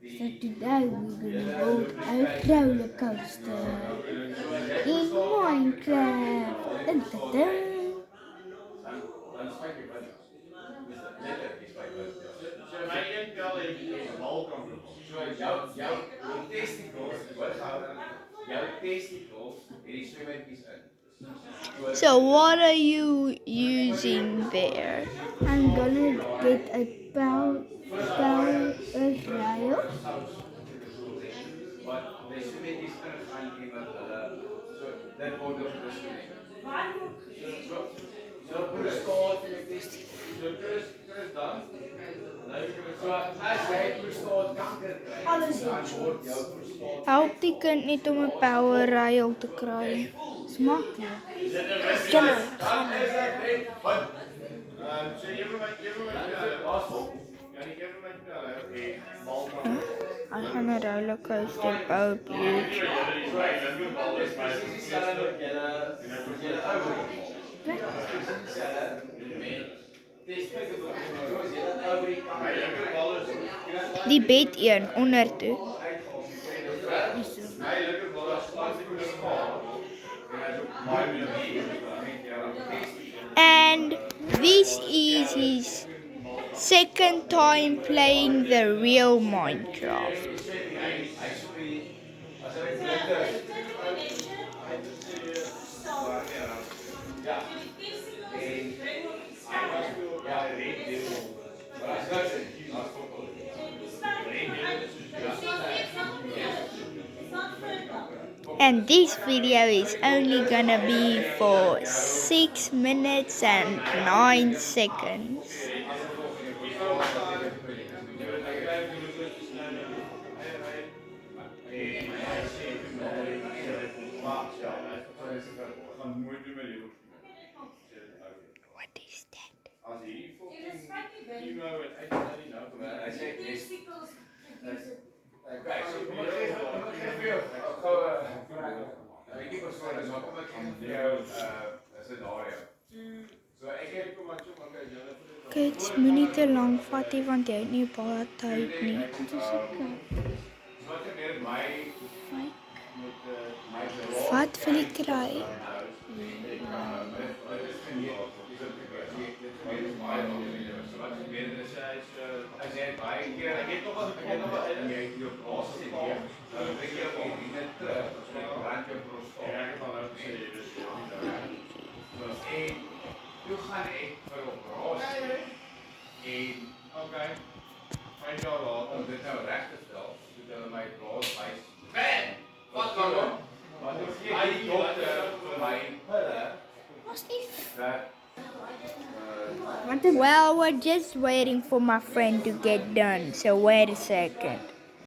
So today we're gonna build a roller coaster in Minecraft. Dun, dun, dun. So what are you using there? I'm gonna get a power rail. Help die kind net om 'n power rail te kry. Dis maklik. Julle, I gaan 'n roller coaster bou op YouTube. Die bed een onder toe. And this is his second time playing the real Minecraft. And this video is only gonna be for 6 minutes and 9 seconds. What is that? Kids, moenie te lank vat nie want jy het nie baie tyd nie. Dit is okay. Wat wil jy kry? Well, we're just waiting for my friend to get done, so wait a second.